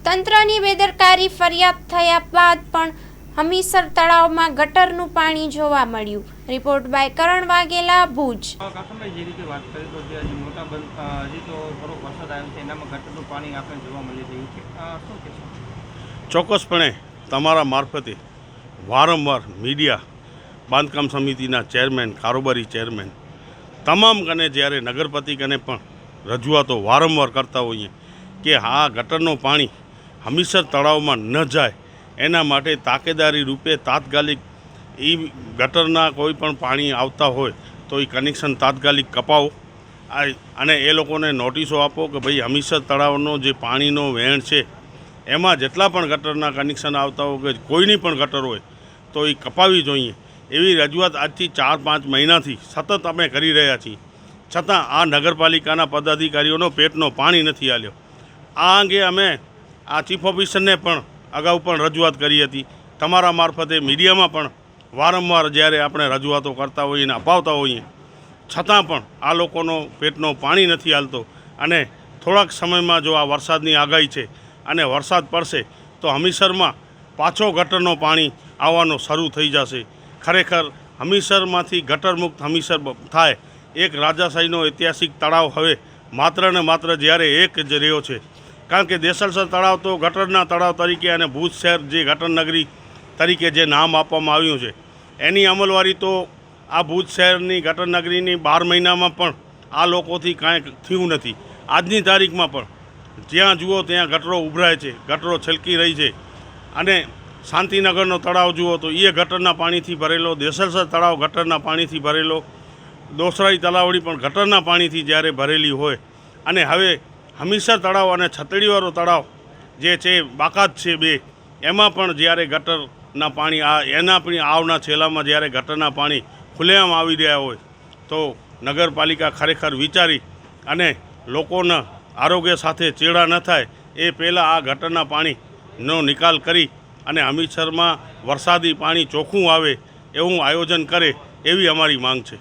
તંત્રની બેદરકારી ફરિયાદ થયા બાદ પણ હમીસર તળાવમાં ગટરનું પાણી જોવા મળ્યું। રિપોર્ટ બાય કરણ વાઘેલા, ભુજ। કાકમભાઈ, જે રીતે વાત કરી તો જે હજી મોટા હજી તો થોડોક વરસાદ આવ્યો છે, એનામાં ગટરનું પાણી આપણે જોવા મળી રહ્યું છે, શું કહેશો? ચોક્કસપણે તમારા મારફતે વારંવાર મીડિયા, બાંધકામ સમિતિના ચેરમેન, કારોબારી ચેરમેન તમામ કને જ્યારે નગરપતિ કને પણ રજૂઆતો વારંવાર કરતા હોઈએ કે આ ગટરનું પાણી હમીસર તળાવમાં ન જાય એના માટે તાકેદારી રૂપે તાત્કાલિક એ ગટરના કોઈ પણ પાણી આવતા હોય તો એ કનેક્શન તાત્કાલિક કપાવો અને એ લોકોને નોટિસો આપો કે ભાઈ હમીસર તળાવનો જે પાણીનો વહેણ છે એમાં જેટલા પણ ગટરના કનેક્શન આવતા હોય કે કોઈની પણ ગટર હોય તો એ કપાવી જોઈએ એવી રજૂઆત આજથી 4-5 મહિનાથી સતત અમે કરી રહ્યા છીએ। છતાં આ નગરપાલિકાના પદાધિકારીઓનો પેટનો પાણી નથી આલ્યો। આ અંગે અમે આ ચીફ ઓફિસરને પણ અગાઉ પણ રજૂઆત કરી હતી, તમારા મારફતે મીડિયામાં પણ વારંવાર જ્યારે આપણે રજૂઆતો કરતા હોઈએ અને અપાવતા હોઈએ, છતાં પણ આ લોકોનો પેટનો પાણી નથી હાલતો। અને થોડાક સમયમાં જો આ વરસાદની આગાહી છે અને વરસાદ પડશે તો હમીસરમાં પાછો ગટરનો પાણી આવવાનો શરૂ થઈ જશે। ખરેખર હમીસરમાંથી ગટર મુક્ત હમીસર થાય એક રાજાશાહીનો ઐતિહાસિક તળાવ હવે માત્ર ને માત્ર જ્યારે એક જ રહ્યો છે, કારણ કે દેસલસર તળાવ તો ગટરના તળાવ તરીકે અને ભુજ શહેર જે ગટર નગરી તરીકે જે નામ આપવામાં આવ્યું છે એની અમલવારી તો આ ભુજ શહેરની ગટર નગરીની 12 મહિનામાં પણ આ લોકોથી કાંઈ થયું નથી। આજની તારીખમાં પણ જ્યાં જુઓ ત્યાં ગટરો ઉભરાય છે, ગટરો છલકી રહી છે। અને શાંતિનગરનો તળાવ જુઓ તો એ ગટરના પાણીથી ભરેલો, દેસલસર તળાવ ગટરના પાણીથી ભરેલો, દોસરાઈ તલાવડી પણ ગટરના પાણીથી જ્યારે ભરેલી હોય અને હવે હમીસર તળાવ અને છતડીવાળો તળાવ જે છે બાકાત છે બે, એમાં પણ જ્યારે ગટરના પાણી એના પણ આવના છેલ્લામાં જ્યારે ગટરના પાણી ખુલ્લેઆમ આવી રહ્યા હોય તો નગરપાલિકા ખરેખર વિચારી અને લોકોના આરોગ્ય સાથે ચેડા ન થાય એ પહેલાં આ ગટરના પાણીનો નિકાલ કરી અને હમીસરમાં વરસાદી પાણી ચોખ્ખું આવે એવું આયોજન કરે એવી અમારી માંગ છે।